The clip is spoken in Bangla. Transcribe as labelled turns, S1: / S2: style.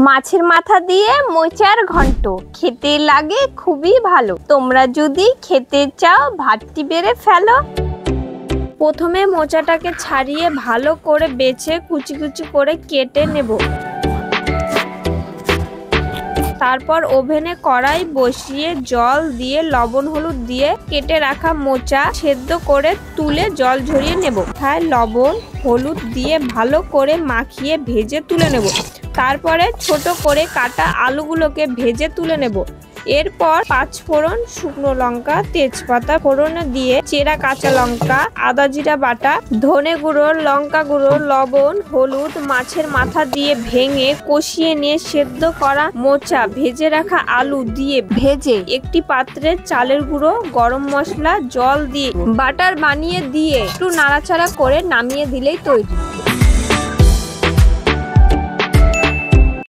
S1: মাছের মাথা দিয়ে মোচার ঘন্ট খেতে লাগে খুবই ভালো। তোমরা যদি খেতে চাও ভাতটি বেড়ে ফেলো। প্রথমে মোচাটাকে ছাড়িয়ে ভালো করে বেছে কুচি কুচি করে কেটে নেব। তারপর ওভেনে কড়াই বসিয়ে জল দিয়ে লবণ হলুদ দিয়ে কেটে রাখা মোচা সেদ্ধ করে তুলে জল ঝরিয়ে নেব। লবণ হলুদ দিয়ে ভালো করে মাখিয়ে ভেজে তুলে নেব। তারপরে ছোট করে কাটা আলুগুলোকে ভেজে তুলে নেব। এরপর 5 ফোড়ন, শুকনো লঙ্কা, তেজপাতা ফোড়নে দিয়ে চেরা কাঁচা লঙ্কা, আদা জিরা বাটা, ধনে গুঁড়ো, লঙ্কা গুঁড়ো, লবণ, হলুদ, মাছের মাথা দিয়ে ভেঙে কষিয়ে নিয়ে সেদ্ধ করা মোচা, ভেজে রাখা আলু দিয়ে ভেজে একটি পাত্রে চালের গুঁড়ো, গরম মশলা, জল দিয়ে বাটার বানিয়ে দিয়ে একটু নাড়াচাড়া করে নামিয়ে দিলেই তৈরি।